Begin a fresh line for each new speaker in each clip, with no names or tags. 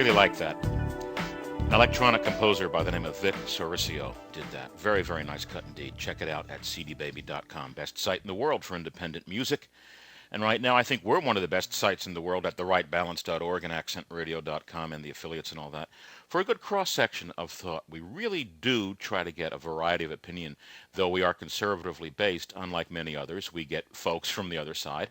really like that. An electronic composer by the name of Vic Sorrisio did that. Very, very nice cut indeed. Check it out at cdbaby.com. Best site in the world for independent music. And right now, I think we're one of the best sites in the world at therightbalance.org and accentradio.com and the affiliates and all that. For a good cross-section of thought, we really do try to get a variety of opinion, though we are conservatively based, unlike many others. We get folks from the other side.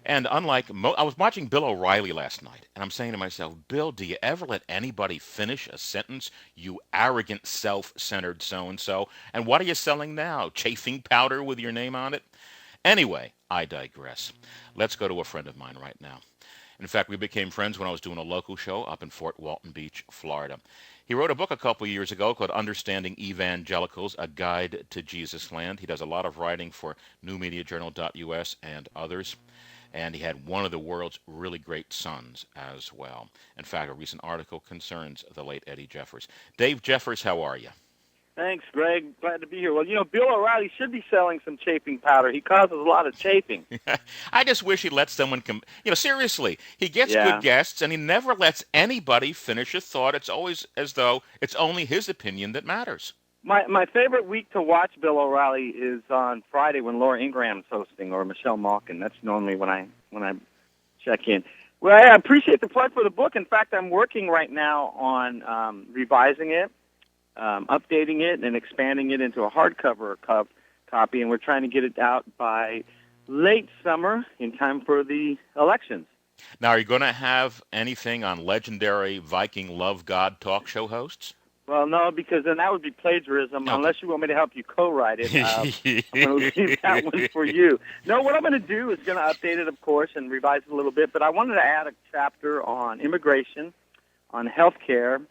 And unlike, I was watching Bill O'Reilly last night, and I'm saying to myself, Bill, do you ever let anybody finish a sentence? You arrogant, self-centered so-and-so. And what are you selling now? Chafing powder with your name on it? Anyway, I digress. Let's go to a friend of mine right now. In fact, we became friends when I was doing a local show up in Fort Walton Beach, Florida. He wrote a book a couple years ago called Understanding Evangelicals, A Guide to Jesus Land. He does a lot of writing for newmediajournal.us and others. And he had one of the world's really great sons as well. In fact, a recent article concerns the late Eddie Jeffers. Dave Jeffers, how are you?
Thanks, Greg. Glad to be here. Well, Bill O'Reilly should be selling some chafing powder. He causes a lot of chafing.
I just wish he'd let someone come. Seriously, he gets good guests, and he never lets anybody finish a thought. It's always as though it's only his opinion that matters.
My favorite week to watch Bill O'Reilly is on Friday when Laura Ingram's hosting, or Michelle Malkin. That's normally when I check in. Well, I appreciate the plug for the book. In fact, I'm working right now on revising it, updating it, and expanding it into a hardcover copy, and we're trying to get it out by late summer in time for the elections.
Now, are you going to have anything on legendary Viking Love God talk show hosts?
Well, no, because then that would be plagiarism. Okay. Unless you want me to help you co-write it, I'm going to leave that one for you. No, what I'm going to do is going to update it, of course, and revise it a little bit. But I wanted to add a chapter on immigration, on health care,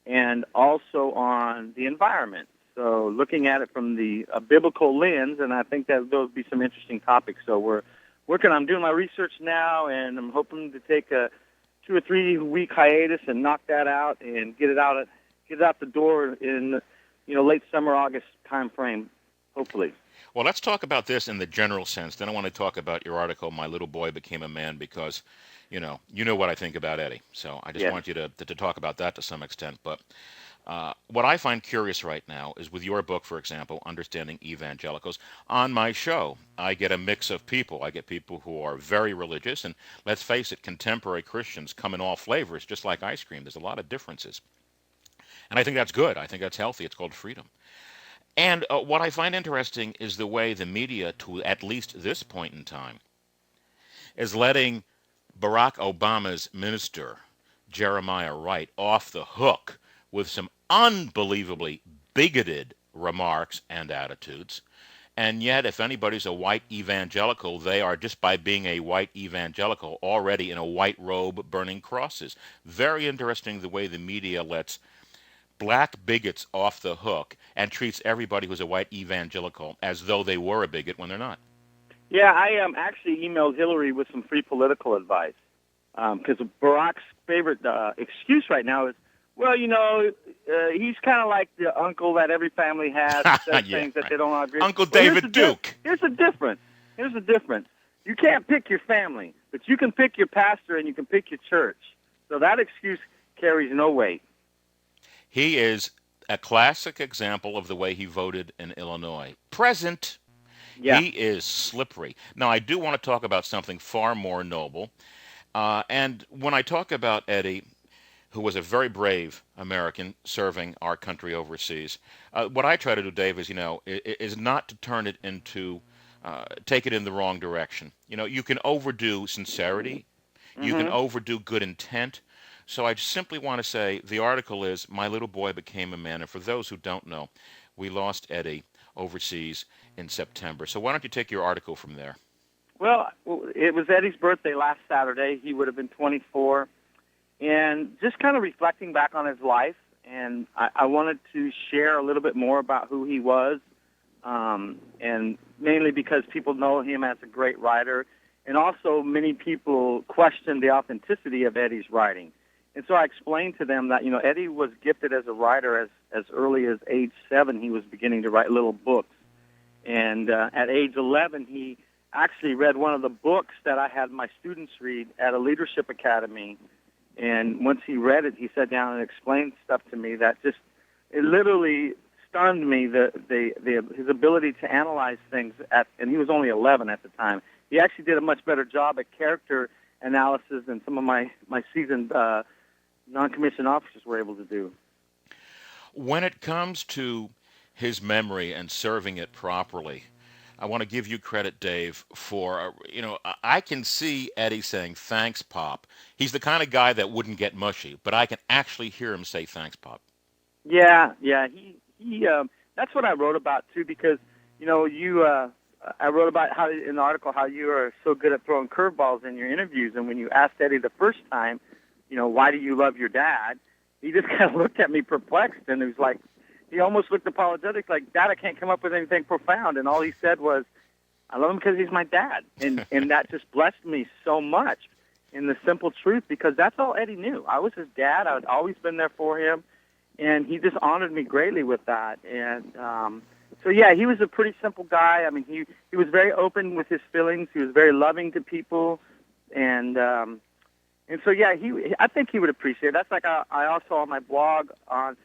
and also on the environment. So looking at it from the biblical lens, and I think that those would be some interesting topics. So I'm doing my research now, and I'm hoping to take a 2 or 3 week hiatus and knock that out and get it out the door in late summer, August time frame, hopefully.
Well, let's talk about this in the general sense. Then I want to talk about your article, My Little Boy Became a Man, because you know what I think about Eddie. So I just want you to talk about that to some extent. But what I find curious right now is with your book, for example, Understanding Evangelicals. On my show, I get a mix of people. I get people who are very religious, and let's face it, contemporary Christians come in all flavors, just like ice cream. There's a lot of differences. And I think that's good. I think that's healthy. It's called freedom. And what I find interesting is the way the media, to at least this point in time, is letting Barack Obama's minister, Jeremiah Wright, off the hook with some unbelievably bigoted remarks and attitudes. And yet, if anybody's a white evangelical, they are, just by being a white evangelical, already in a white robe burning crosses. Very interesting the way the media lets black bigots off the hook and treats everybody who's a white evangelical as though they were a bigot when they're not.
Yeah, I actually emailed Hillary with some free political advice because Barack's favorite excuse right now is, well, he's kind of like the uncle that every family has that says things that they don't agree with.
Uncle David Duke.
Here's the difference. You can't pick your family, but you can pick your pastor and you can pick your church. So that excuse carries no weight.
He is a classic example of the way he voted in Illinois. Present. Yeah. He is slippery. Now, I do want to talk about something far more noble. And when I talk about Eddie, who was a very brave American serving our country overseas, what I try to do, Dave, is not to turn it into, take it in the wrong direction. You can overdo sincerity. Mm-hmm. You can overdo good intent. So I simply want to say the article is My Little Boy Became a Man. And for those who don't know, we lost Eddie overseas in September. So why don't you take your article from there?
Well, it was Eddie's birthday last Saturday. He would have been 24. And just kind of reflecting back on his life, and I wanted to share a little bit more about who he was, and mainly because people know him as a great writer, and also many people question the authenticity of Eddie's writing. And so I explained to them that, Eddie was gifted as a writer as early as age 7. He was beginning to write little books. And at age 11, he actually read one of the books that I had my students read at a leadership academy. And once he read it, he sat down and explained stuff to me that just, it literally stunned me, his ability to analyze things and he was only 11 at the time. He actually did a much better job at character analysis than some of my seasoned non-commissioned officers were able to do.
When it comes to his memory and serving it properly, I want to give you credit, Dave, for, I can see Eddie saying, thanks, Pop. He's the kind of guy that wouldn't get mushy, but I can actually hear him say, thanks, Pop.
Yeah. He that's what I wrote about, too, because, I wrote about how, in the article, how you are so good at throwing curveballs in your interviews. And when you asked Eddie the first time, why do you love your dad? He just kind of looked at me perplexed, and he was like, he almost looked apologetic, like, Dad, I can't come up with anything profound. And all he said was, I love him because he's my dad. And that just blessed me so much in the simple truth, because that's all Eddie knew. I was his dad. I had always been there for him. And he just honored me greatly with that. And so, yeah, he was a pretty simple guy. I mean, he was very open with his feelings. He was very loving to people. And so, yeah, I think he would appreciate it. That's like I also on my blog on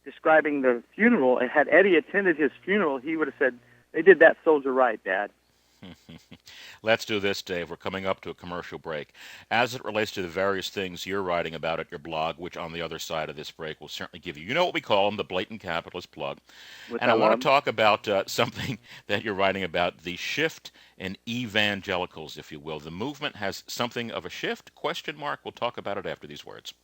describing the funeral, and had Eddie attended his funeral, he would have said, they did that soldier right, Dad.
Let's do this, Dave. We're coming up to a commercial break. As it relates to the various things you're writing about at your blog, which on the other side of this break will certainly give you, what we call them, the blatant capitalist plug. And I want to talk about something that you're writing about, the shift in evangelicals, if you will. The movement has something of a shift, ? We'll talk about it after these words.